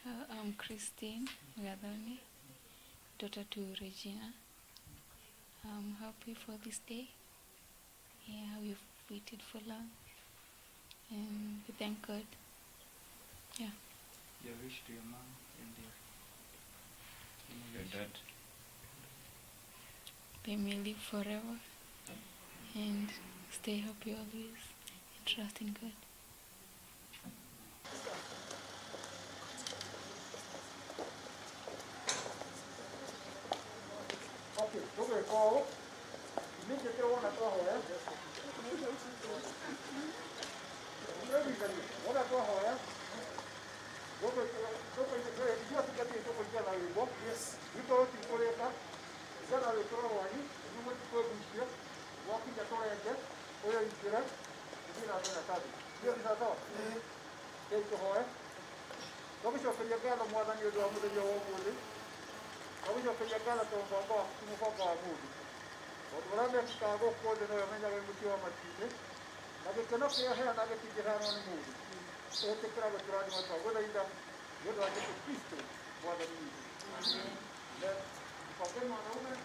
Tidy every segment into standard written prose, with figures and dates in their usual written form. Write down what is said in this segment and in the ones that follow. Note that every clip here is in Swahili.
I'm Christine C0R0NA, daughter to Regina. I'm happy for this day. Yeah, we've waited for long, and we thank God. Yeah. Your wish to your mom and your dad. They may live forever and stay happy always and trust in God. Okay, okay, call. Immediately on a call, eh? What a call, eh? Yes. You go to Korea. Then I will throw one. You want to go to here, walking the toilet, or you can not study. Yes, that's all. Take the horse. Don't be sure for your girl more than you do with your own movie. Don't be sure for your girl to move up our movie. But when I make Chicago, for the American with your machine, I cannot see a hair and I get to on the movie. So take care of the driving my car. Whether you're like a pistol, more than you. Then, for them on over,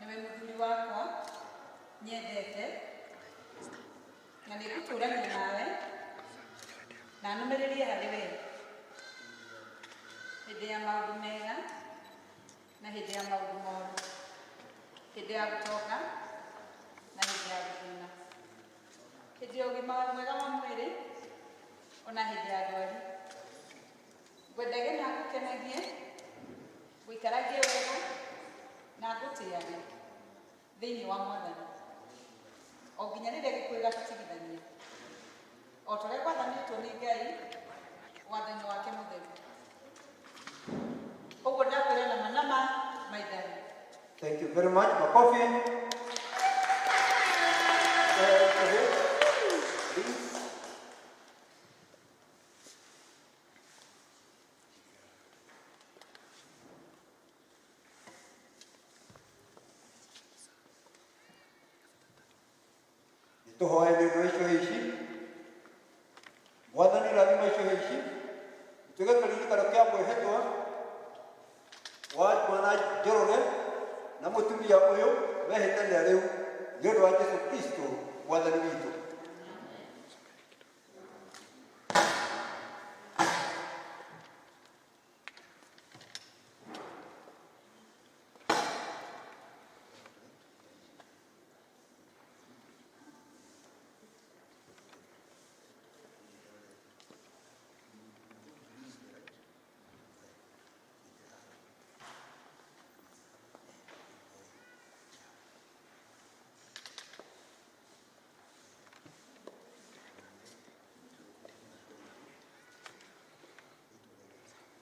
Niwe muthuri wakwa nyendete na niguturania nawe na numiririe hari we hindi ya maundu mega na hindi ya maundu moru, hindi ya gutoka na hindi ya guthina, hindi ya ugima mwega wa mwiri ona hindi ya ndwari. Ngwendage na ngukenagie guikaragie wega na ngutiage thiini wa Mwathani o nginya riria gikuyu gatigithania o ta uria gwathanitwo ni Ngai watho-ini wake mutheru. Uguo ndakwira nama maithani. thank you very much. Makofi. Tuhoe ndio icio ici. Mwathani rathima icio ici. Tuge karirikano kia mwehetwa wa mwana Njoroge na mutumia uyu mehĩtania rĩu nĩ ũndũ wa Jesũ Kristo mwathani witũ.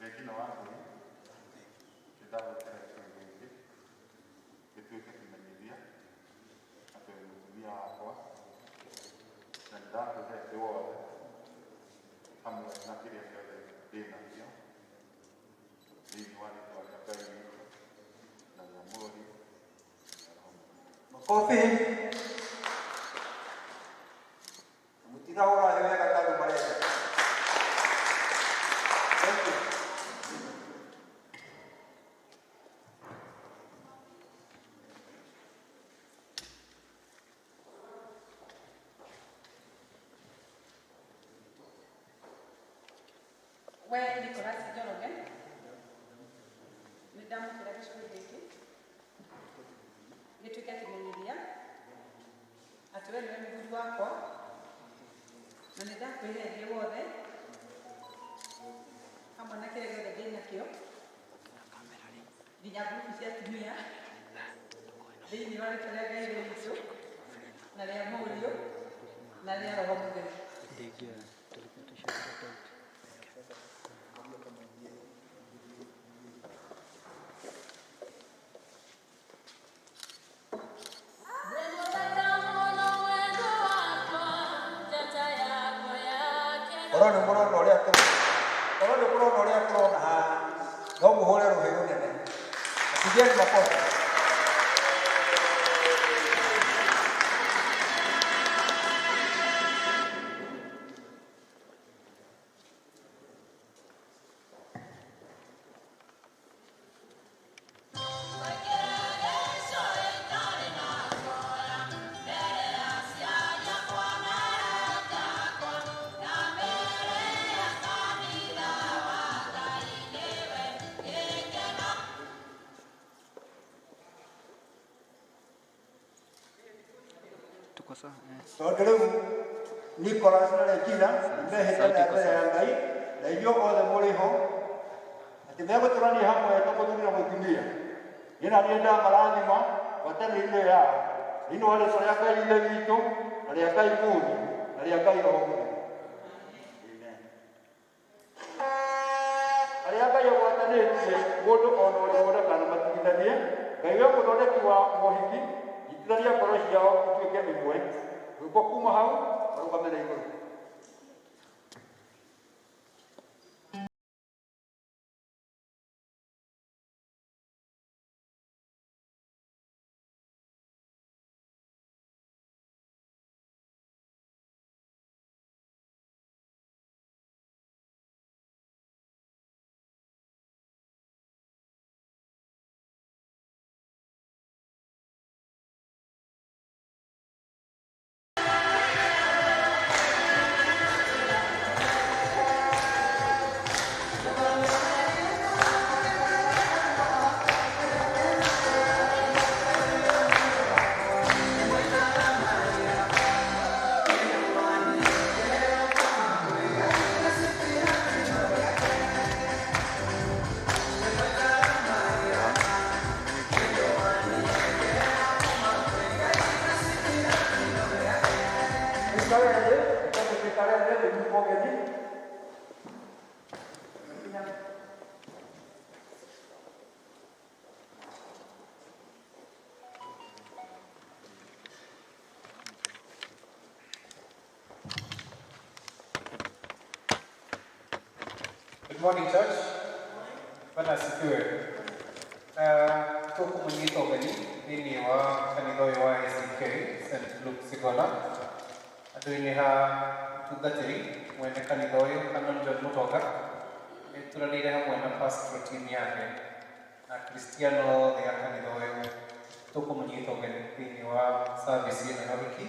Regina wangu kitabu cha Kiswahili kituweke kimenyithia atuemutumia wakwa na nĩndakũhete wothe hamwe na kĩrĩa gĩothe ndĩnakĩo thĩinĩ wa rĩĩtwa rĩa Ngai witũ na rĩa Mũriũ na Roho Mũtheru. Makofi. Mũtirahũra wega tondũ marenda. Thank you. Weding C0R0NA. Nĩndamũkĩra gĩcunjĩ gĩkĩ gĩtuĩke kĩmenyithia atĩ we nĩwe mũthuri wakwa na nĩndakwĩheria wothe hamwe na kĩrĩa gĩothe ndĩ nakĩo nginya ngurubu cia atumia thĩinĩ wa rĩĩtwa rĩa Ngai witũ na rĩa Mũriũ na rĩa Roho Mũtheru. Korone mũrono ũrĩa kũrona haha no mũhũre rũhĩ rũnene. Apigeni makofi. Tondũ rĩu Nicholas na Regina nĩmehĩtana mbere ya Ngai na inyuĩ othe mũrĩ ho atĩ megũtũrania hamwe ta mũthuri na mũtumia. Niĩ na niĩ ndamarathima ngwatanĩro yao thĩinĩ wa rĩĩtwa rĩa Ngai ithe witũ na rĩa Ngai Mũriũ na rĩa Ngai Roho Mũtheru. Arĩa Ngai agwatanĩtie mũndũ o na ũrĩkũ ndakanamatithanie. Ngai we mũthondeki wa mohiki itithania ngoro ciao ituĩke ĩmwe. Rwĩmbo kuuma hau marũgame na igũrũ. Good morning, church. Bwana asifiwe. Tuko mwenyito gani nini wa kanitha wa SK St. Luke Sigola. Aduini ha tugatiri mwene kanitha uyu Canon John Mutoga. Turanire hamwe na pastoral team yake na Kristiano ya kanitha uyu. Tuko mwenyito gani nini wa service ya wiki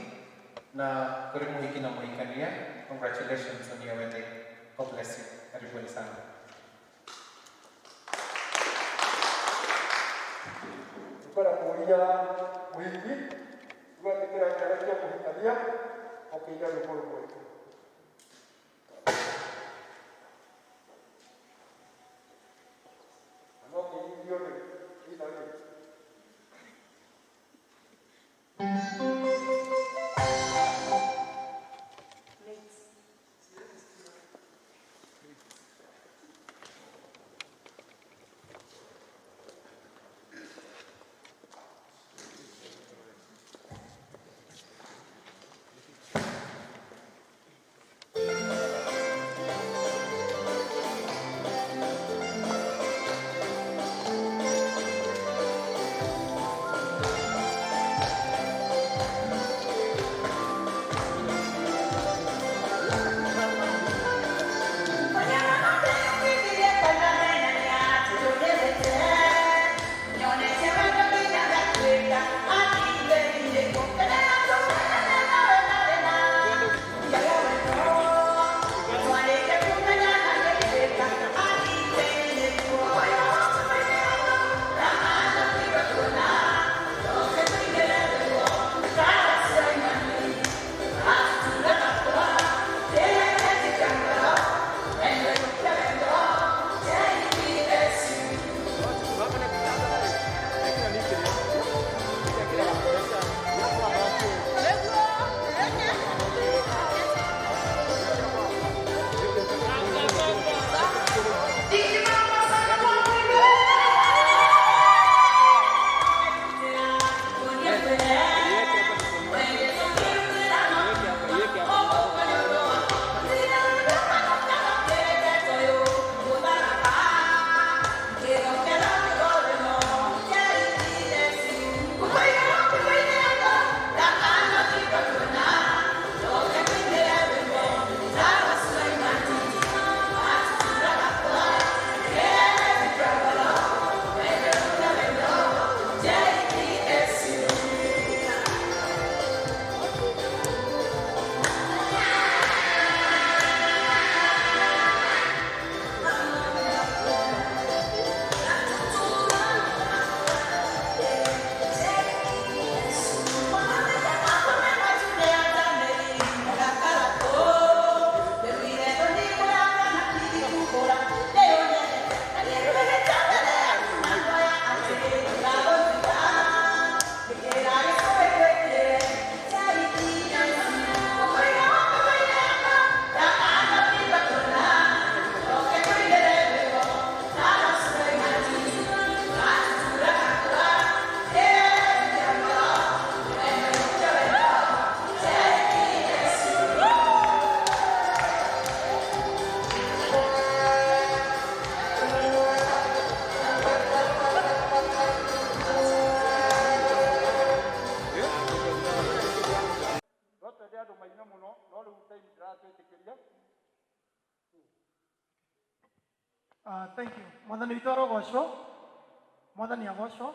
na kuri muhiki na muhikania. Congratulations on your wedding. God bless you. Karibuni sana. Para kuulia muhiki tugatikira njĩra cia kũhikania ũkĩiga rwĩmbo rũmwe. No kĩnyithio nĩ ina rĩ. Thank you. Mwathani witũ arogocwo. Mwathani agocwo.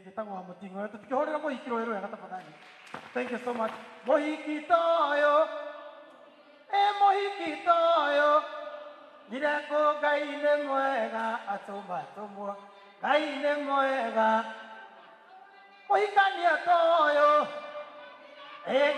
Gĩtagwo wa mũting'oe. Tũtikĩhũrĩra mũhiki rũĩ rwega tafadhali. Thank you so much. Mũhiki toyo. Mũhiki toyo. Ndireko Ngai nĩ mwega atũma tũmwo. Ngai nĩ mwega. Mũhikania toyo.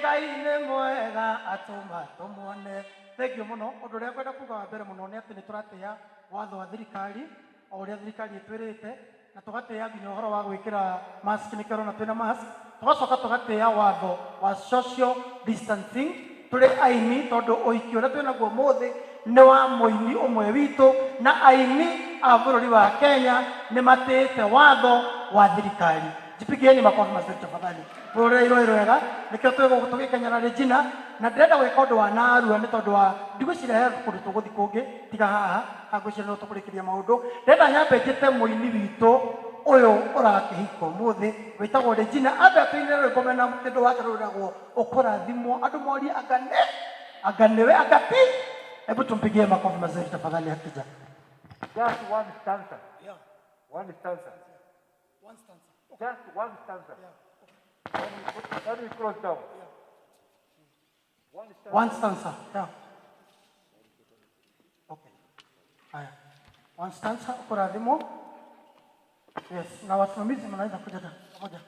Ngai nĩ mwega atũma tũmuone. Thank you muno. Ũndũ ũrĩa ngwenda kuuga wa mbere mũno nĩ atĩ nĩ tũratĩa watho wa thirikari o ũrĩa thirikari ĩtwĩrĩte na tũgatĩa nginya ũhoro wa gwĩkĩra mask nĩkĩo ũrona twĩna mask. Tũgacoka tũgatĩa watho wa social distancing tũrĩ aini tondũ ũhiki ũrĩa twĩnaguo ũmũthĩ nĩ wa mũini ũmwe witũ na aini a bũrũri wa Kenya nĩ matĩĩte watho wa thirikari. Jipigieni makofi mazuri tafadhali. Bũrũri rũĩ rwega nĩkĩo tũgĩkenya na Regina na ndĩrenda gwĩka ũndũ wa narua nĩ tondũ wa ndigwĩciria kũndũ tũgũthiĩ kũngĩ tiga haha ngwĩciria no tũkũrĩkĩria maũndũ. Ndĩrenda nyambe njĩte mũini witũ ũyũ ũrakĩhika ũmũthĩ wĩtagwo Regina ambe atũinĩre rwĩmbo mena kĩndũ wake rũragwo ũkũrathimwo andũ morie anga nĩwe anga ti. Hebu tumpigie makofi mazuri tafadhali akija. Just one stanza. Yeah. One stanza. One stanza. Just one stanza. Yeah. Then we close down. Yeah. One stanza. One stanza. Yeah. Okay. Haya. One stanza ukurathimwo. Yes. Na wasimamizi mnaweza kuja pamoja.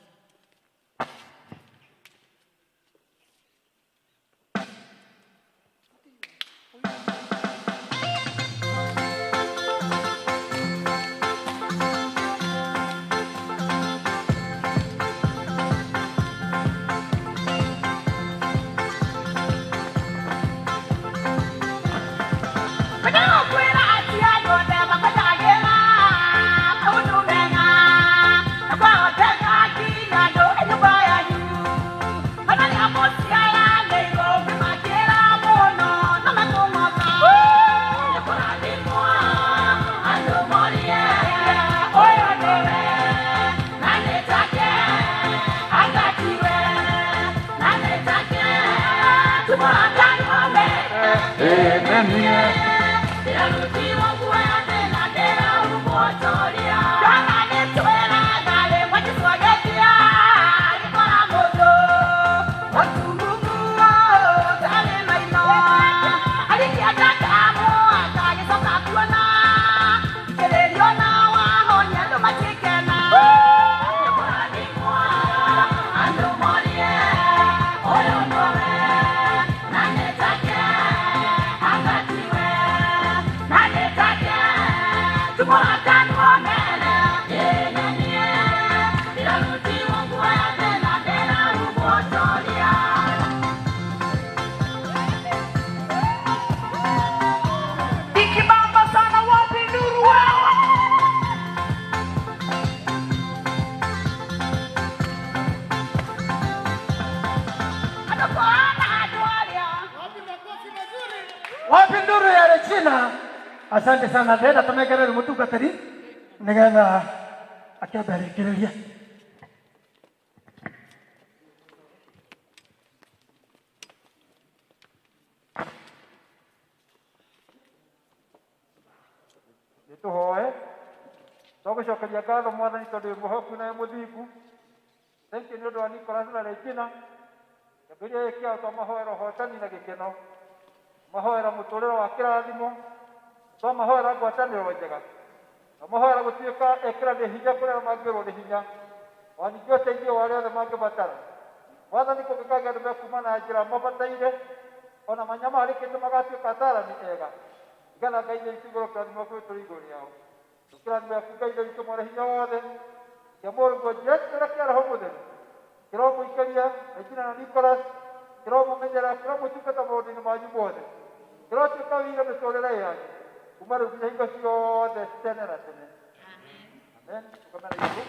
Wapi nduru ya Regina? Asante sana. Ndenda tumegerera mutungatiri nigetha akĩambĩrĩria. Nĩtũhoe tũgũcokeria ngatho Mwathani tondũ wĩ mũhoku na mũthingu. Thank you nĩ ũndũ wa Nicholas na Regina. Kĩambĩrĩria gĩkĩ kĩao twamahoera ũhotani na gĩkeno. Mahoera mũtũrĩre wa kĩrathimo. Twamahoera ngwatanĩro njega. Twamahoera gũtuĩka ekĩrania hinya kũrĩa mangĩrwo nĩ hinya. O ningĩ ũteithio wa arĩa othe mangĩbatara. Mwathani kũngĩkagĩa andũ mekuma na njĩra mabataire ona manyamarĩkĩte magatuĩka atarani ega. Ngana Ngai nĩ igũrũ kĩrathimo kĩu tũrĩ igũrũ rĩao. Tũkĩrathimo yaku Ngai nĩ witũ mwene hinya wothe. Kĩamũrũngwo Jesu kĩrĩa kĩa Roho Mũtheru. Kĩromũikĩria Regina na Nicholas. Kĩromũmenyera kĩromũtungata maũndũ-inĩ manyu mothe. Kĩrotuĩka wĩira mĩtũrĩre yanyu. Kuma rĩu nginya hingo ciothe tene na tene. Amen. Tũkamena igũrũ.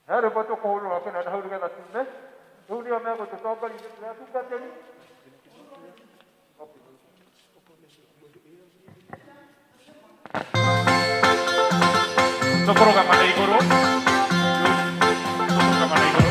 He rwĩmbo tũkũhũrĩrwo kĩnanda hau nĩgetha tume. Rĩu nĩo megũtũtongoria ithuĩ tũrĩ atungatĩri. Tũkũrũgama na igũrũ. Tũkũrũgama na igũrũ.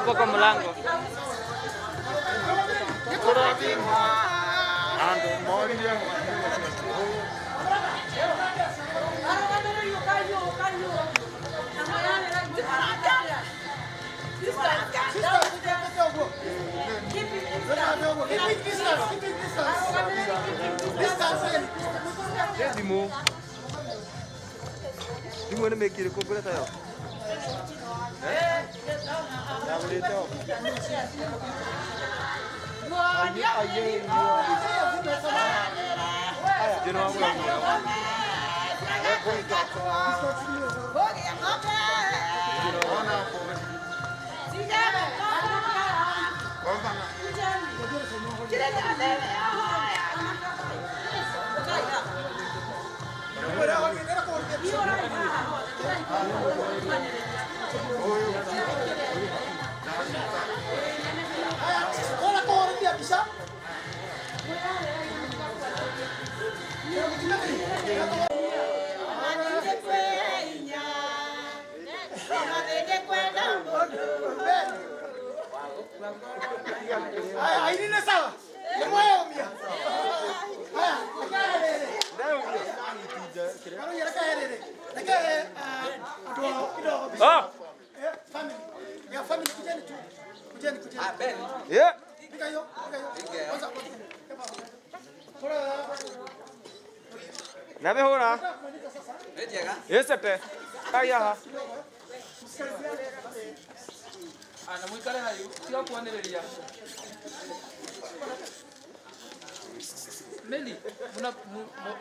hapo kwa mlango. Dimu ni mekiri ko bere tayo. Ya bere tayo. Aye. Jeno aku lagi. Ini sawa. Moyo mia. Nabe hora. Yes, ate. Kaya. Ana mwikale hayo, sio kuanelelea. Meli,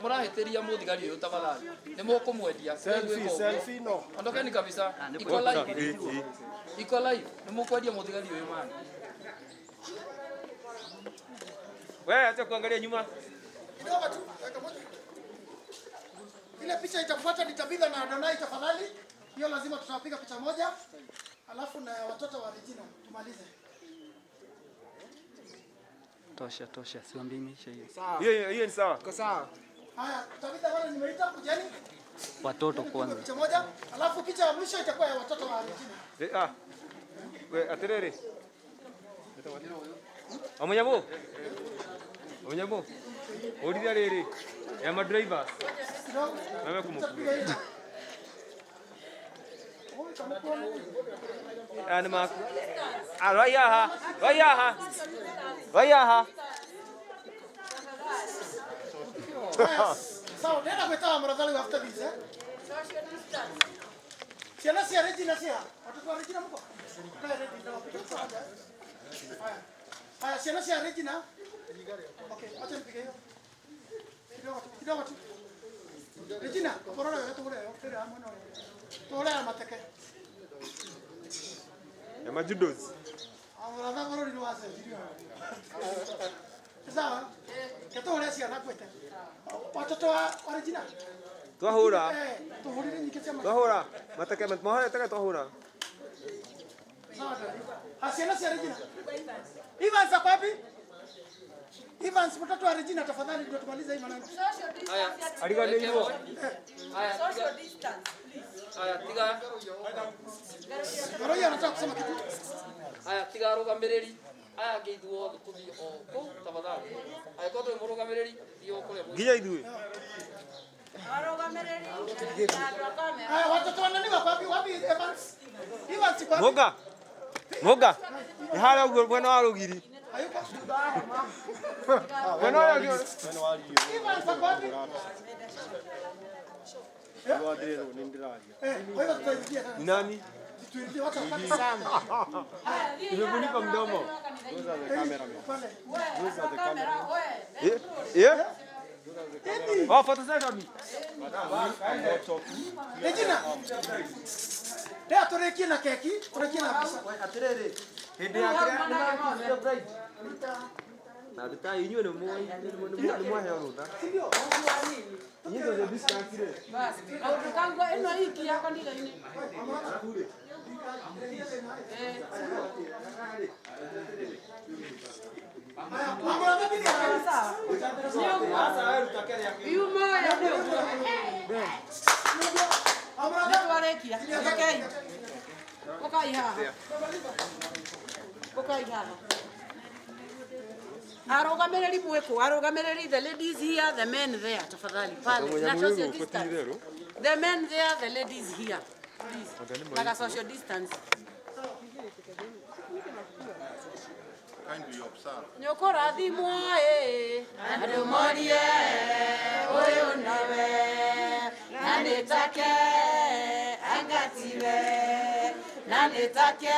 muraheteria muthigari uyu tafadhali. Ni mukumwendia. Selfie no. Ondokeni kabisa. Iko live. Iko live. Ni mukwendia muthigari uyu man. Wewe acha kuangalia nyuma. Kidogo tu, dakika moja. Ile picha itafuata nitabidha na Adonai tafadhali. Hiyo lazima tutapiga picha moja. Alafu na watoto wa Regina tumalize. Tosha, siwaambie imeisha hiyo. Sawa. Hiyo ni sawa. Kwa sawa. Haya, tutabidha wale nimeita kujeni. Watoto kwanza. Picha moja, alafu picha ya mwisho itakuwa ya watoto wa Regina. We aterere. Amunyamu. Odi rere. Ya ma drivers. Wewe kumukuru. Ani maku. Rayaha. Sawa, nenda kweta mradhali after this eh. Sia Regina sia. Watoto wa Regina mko? Haya, sia Regina. Okay, acha nipige hiyo. Kidogo tu. Regina, korora wewe tule, tele amona wewe. Tole amateke. Ya majudos. Ahora da borori no hace, ndio. Sawa? Ketole sia na kwete. Watoto wa Regina. Twahura. Tuhurire nikisema. Twahura. Mateke mahali taka twahura. Sawa. Asiana sia Regina. Evans ako wapi? Evans mtoto wa Regina tafadhali ndio tumalize hii maneno. Haya, Aligane hivyo. haya, social distance please. Haya, tiga. Roho anataka kusema kitu. Haya, tiga rugamiriri. Haya, ngeithuo kuthi oko tafadhali. Haya, kodo murugamiriri dio kule. Ginya idue. Arugamiriri. Haya, watoto wa nani wako wapi? Wapi Evans? Evans kwa Moga. Ni hala ugo bwana wa rugiri. hayuko. Bwana wa rugiri. Evans kwa wapi? Wadrero ni ndiraje. Wewe tutaingia Ni nani? tuingie watu wakati sana. Nimefunika mdomo. Those are the cameramen. Those are the cameramen. Yeah? Oh, photosession. Regina. Leo turekie na keki, turekie na pesa. Aterere. Hende yake ni bright. Na dita yinyo ni mwa hewa ruta. Ndio. Yinyo ndio distance ile. Basi. Kangwa eno hiki yako ndile ini. Mama mimi ni Sawa. Sasa wewe utakele yake. Yu moya ndio. Amra Ndio warekia. Okay. Okay ha. Bukai haha. Arogamereri mweko, arogamereri, the ladies here, the men there, tafadhali. Pale, na social distance. The men there, the ladies here. Please. Like a social distance. Kindly observe. Nyokora di mwae, adumorie, oyo nawe, nanetake, angatiwe, nanetake,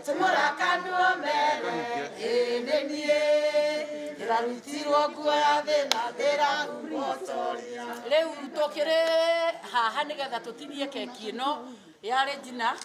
tumura kanuomele, enenie, irarutiro guade na dera umotoria. Leu tokere haha nigetha tutinie keki ino ya Regina.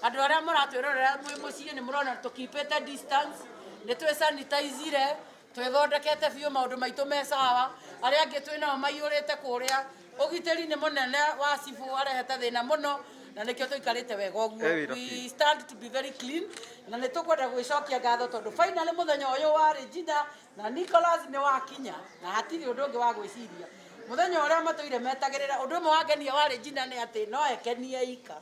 Andu aria muratwirorera mwi mucii ni murona tukipete distance ni twe sanitize twithondekete biu maundu maitu me sawa aria angi twina maiyurite kuria ugiteri ni munene wa cibu arehete thina muno na nikio tuikarite wega uguo. We stand to be very clean na ni tukwenda gwicokia ngatho tondu finally muthenya uyu wa Regina na Nicholas ni wakinya na hatiri undu ungi wa gwiciria muthenya uria matuire metagirira undu umwe wangenia wa Regina ni ati no ekenie ika.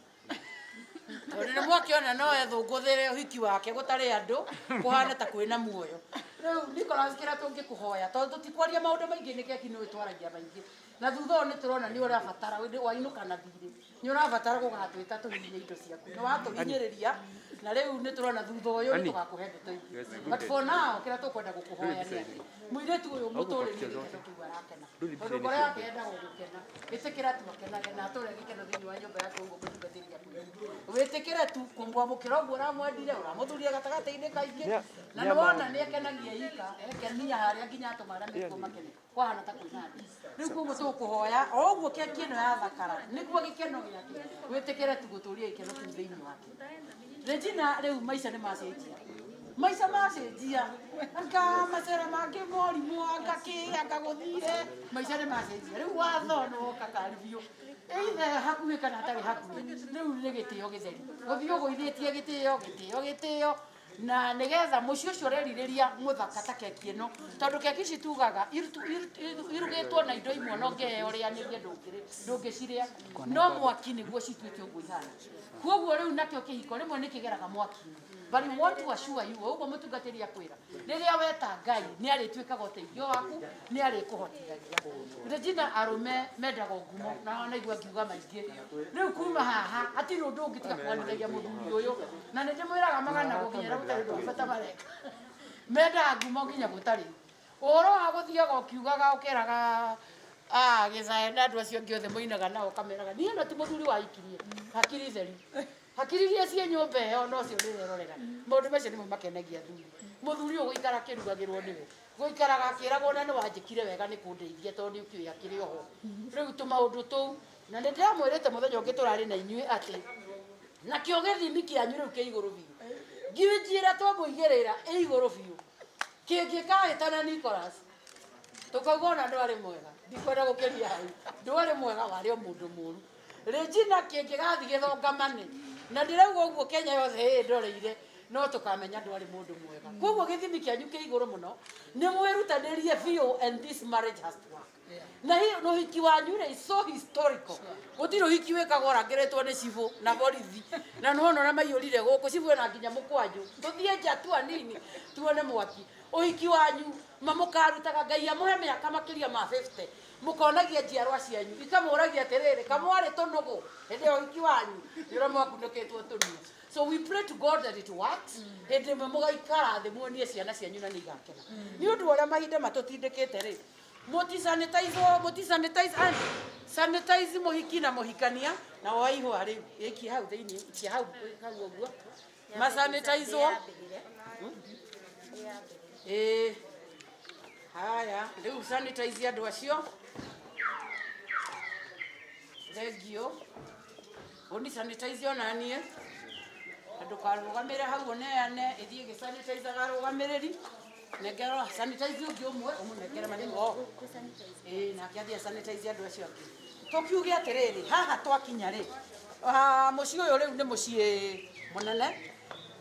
Tondu mwakiona no ethunguthire uhiki wake gutari andu kuhana ta kwina muoyo. Riu Nicholas kira tungikuhoya tondu tutikwaria maundu maingi ni keki no itwaragia maingi na thutha ni turona ni urabatara wainuka na thiri ni urabatara gugatwita tuhinyire indo ciaku ni watuhinyiriria na riu ni turona thutha uyu ni tugakuhe ndeto ingi but for now kira tukwenda gukuhoya ni ati muiretu uyu muturiri ni kindu kiu arakena tondu koria akienda gugukena itikira tu akenage na ature gikeno thiini wa nyumba yake uguo gutungathiria witikire tu kumwamukira uguo uramwendire uramuthuria gatagati-ini kaingi na ni wona ni ekenagia ika ekenia haria nginya atumara meko makene kwahana ta kwinandi riu koguo tukuhoya o uguo keki ino ya thakara niguo gikeno giake witikire tu guturia ikeno kiu thiini wake. Regina riu maica ni macenjia maica macenjia anga macera mangi morimu anga guthire maica ni macenjia riu watho no kakaribio eithe hakuhi kana atari hakuhi riu ni gitio githeri guthio guithitie gitio na nigetha muci ucio reririria muthaka ta keki ino tondu keki ici tugaga irugitwo na indo imwe no ngeheo rianirie ndungiciria no mwaki niguo cituite uguo ihana koguo riu nakio kihiko rimwe nikigeraga mwaki but we want to assure you uguo mutungatiri akwira riria weta Ngai ni arituikaga uteithio waku ni arikuhotithagia. Regina arume mendaga ngumo na naigua ngiuga maingi riu kuma haha atiri undu ungitiga kwanithagia muthuri uyu na ni ndimwiraga magana gukinyira gutari ndu bata mareka mendaga ngumo nginya gutari uhoro wa guthiaga ukiugaga ukiraga gicae na andu acio ngiothe muinaga nao kameraga ni ino ti muthuri wa ikirie hakiri theri hakiririe cie nyumba ĩyo no cio ndirerorera maundu macio nimo makenagia thuri muthuri uguikara kirugagirwo niwe guikaraga akiragwo na ni wanjikire wega ni kundeithia tondu ukiuya kiri oho riu tu maundu tu na ndi ndamwirite muthenya ungi turari na inyui ati na kio githimi kianyu riu ki iguru biu ngiwinjira twamuigirira i iguru biu kingikahitana Nicholas tukauga ona ndwari mwega ndikwenda gukiria hau ndwari mwega wari o mundu muru Regina kingigathi githongamane na ndirauga uguo Kenya yothe ndoreire no tukamenya ndwari mundu mwega koguo githimi kianyu ki iguru muno ni mwirutanirie biu and this marriage has to work na hiyo no hiki wanyu is so historical gutiro hiki wekagwo rangiretwo ni cibu na borithi na no na maiyurire guku cibu na nginya mukwanyu tuthie nja tu anini tuone mwaki uhiki wanyu mamukarutaga Ngai amuhe miaka makiria ma 50 mukonagia njiarwa cianyu ikamuragia atiriri kamwari tunugu hindi uhiki wanyu nira mwakunukitwo tunugu. So we pray to God that it works hindi mugaikara thi muonie ciana cianyu na nigakena ni undu uria mahinda matutindikite ri sanitize muhiki na muhikania na waihu ari iki hau thiini iki hau uguo ma sanitize haya riu sanitize andu acio thengio oni sanitize onanie andu karugamire hau oneane ithie gi sanitize garugamiriri negero sanitize ungi umwe umunegere manimo na kiathia sanitize andu acio angi tukiuge atiriri haha twakinya ri muci uyu riu ni muci munene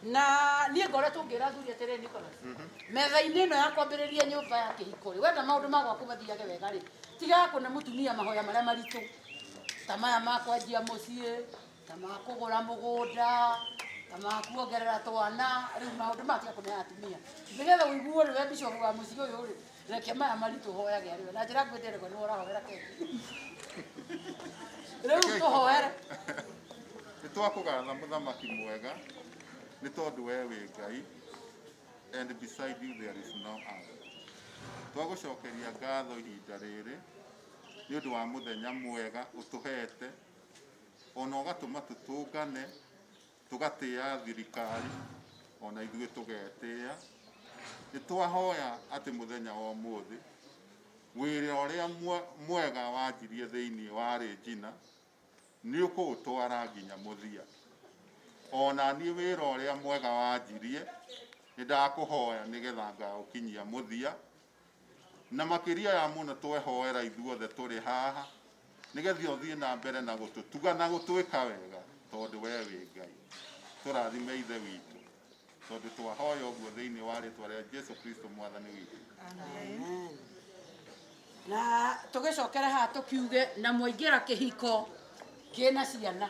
na nie ngoretwo ngira thuri atiriri Nicholas metha-ini ino ya kwambiriria nyumba ya kihiko ri wenda maundu magwaku mathiage wega ri tiga kuna mutumia mahoya maria maritu ta maya makwanjia mucii ta makugura mugunda Kama kuongerera twana riu maundu matia kuneana atumia nigetha uiguo ni we bishop wa muciĩ ũyũ rĩ reke maya maritũ hoyage arĩ we na njĩra ngwĩtĩre ko nĩ ũrahoera keki rĩu tũhoere nĩ twakũgatha mũthamaki mwega nĩ tondũ we wĩ Ngai and beside you there is no other. Twagũcokeria ngatho ihinda rĩrĩ nĩ ũndũ wa mũthenya mwega ũtũhete ona ũgatũma tũtũngane tũgatĩa thirikari ona ithuĩ tũgetĩa. Nĩ twahoya atĩ mũthenya wa ũmũthĩ wĩra ũrĩa mwega wanjirie thĩinĩ wa Regina nĩ ũkũũtwara nginya mũthia. Ona niĩ wĩra ũrĩa mwega wanjirie nĩ ndakũhoya nĩgetha ngaũkinyia mũthia, na makĩria ya mũno twehoera ithuothe tũrĩ haha nĩgetha ũthiĩ na mbere na gũtũtuga na gũtwĩka wega tondũ we wĩ Ngai. Tũrathime ithe witũ tondũ twahoya ũguo thĩinĩ wa rĩĩtwa rĩa Jesu Kristo mwathani witũ. Amen. Na tũgĩcokere haha tũkiuge na mwaingĩra kĩhiko kĩna ciana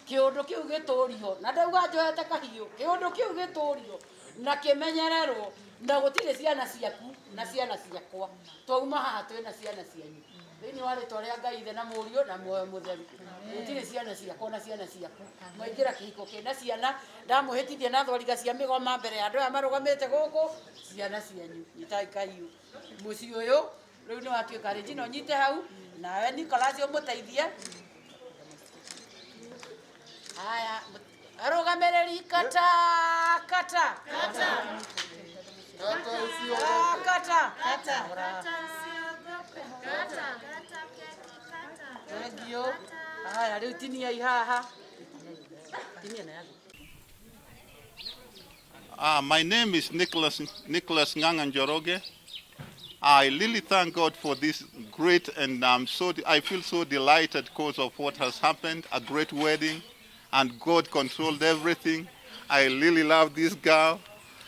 kĩũndũ kĩu gĩtũrio na ndauga njoete kahiũ kĩũndũ kĩu gĩtũrio na kĩmenyererwo na gũtirĩ ciana ciaku na ciana ciakwa twauma haha twĩna ciana cianyu thĩinĩ wa rĩĩtwa rĩa Ngai ithe na mũriũ na muoyo mũtheru gũtirĩ ciana ciakwa na ciana ciaku mwaingĩra kĩhiko kĩna ciana ndamũhĩtithia na thwariga cia mĩgoma mbere ya andũ aya marũgamĩte gũkũ ciana cianyu nyitai kahiũ mũciĩ ũyũ rĩu nĩ watuĩka Regina ũnyite hau nawe Nicholas ũmũteithie. Haya arũgamĩrĩri kata kata kata kata tengio. Haya rĩu tinia ihaha tinia na yaku. My name is Nicholas Nganga Njoroge. I really thank God for this great, and I feel so delighted because of what has happened, a great wedding, and God controlled everything. I really love this girl,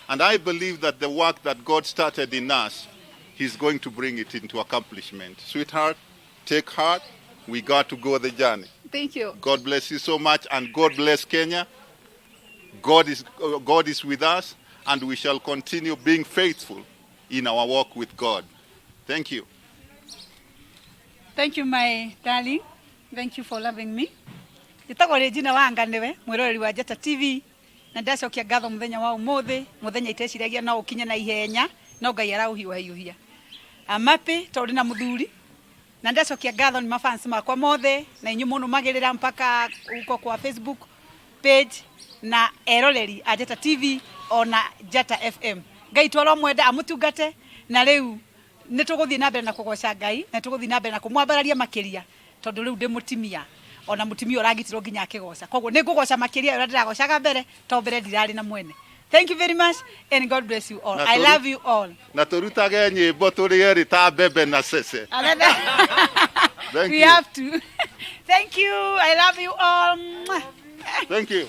and I believe that the work that God started in us, He's going to bring it into accomplishment. Sweetheart, take heart. We got to go the journey. Thank you. God bless you so much, and God bless Kenya. God is with us, and we shall continue being faithful in our walk with God. Thank you. Thank you, my darling. Thank you for loving me. Njĩtagwo Regina wa Anga Niwe, mwĩroreri wa Njata TV, na ndacokia ngatho mũthenya wa ũmũthĩ, mũthenya iteciragia no ũkinye na ihenya, no Ngai araũhiũha. I'm happy tondũ na mũthuri, na ndacokia ngatho nĩ mafans makwa mothe, na inyuĩ mũno magĩrĩra mpaka uko kwa Facebook page na eroreri a Njata TV ona Njata FM. Ngai twaro mwenda amũtungate na rĩu nĩ tũgũthiĩ na mbere na kũgoca Ngai na tũgũthiĩ na mbere na kũmwambararia makĩria tondũ rĩu ndĩ mũtimia ona mũtimia ũragitirwo nginya akĩgoca koguo nĩ ngũgoca makĩria ũrĩa ndĩragocaga mbere to mbere ndirarĩ na mwene. Thank you very much and God bless you all. I love you all. Na tũrutage nyĩmbo tũrĩ eri ta mbembe na cece. We have to. Thank you. I love you all. Thank you.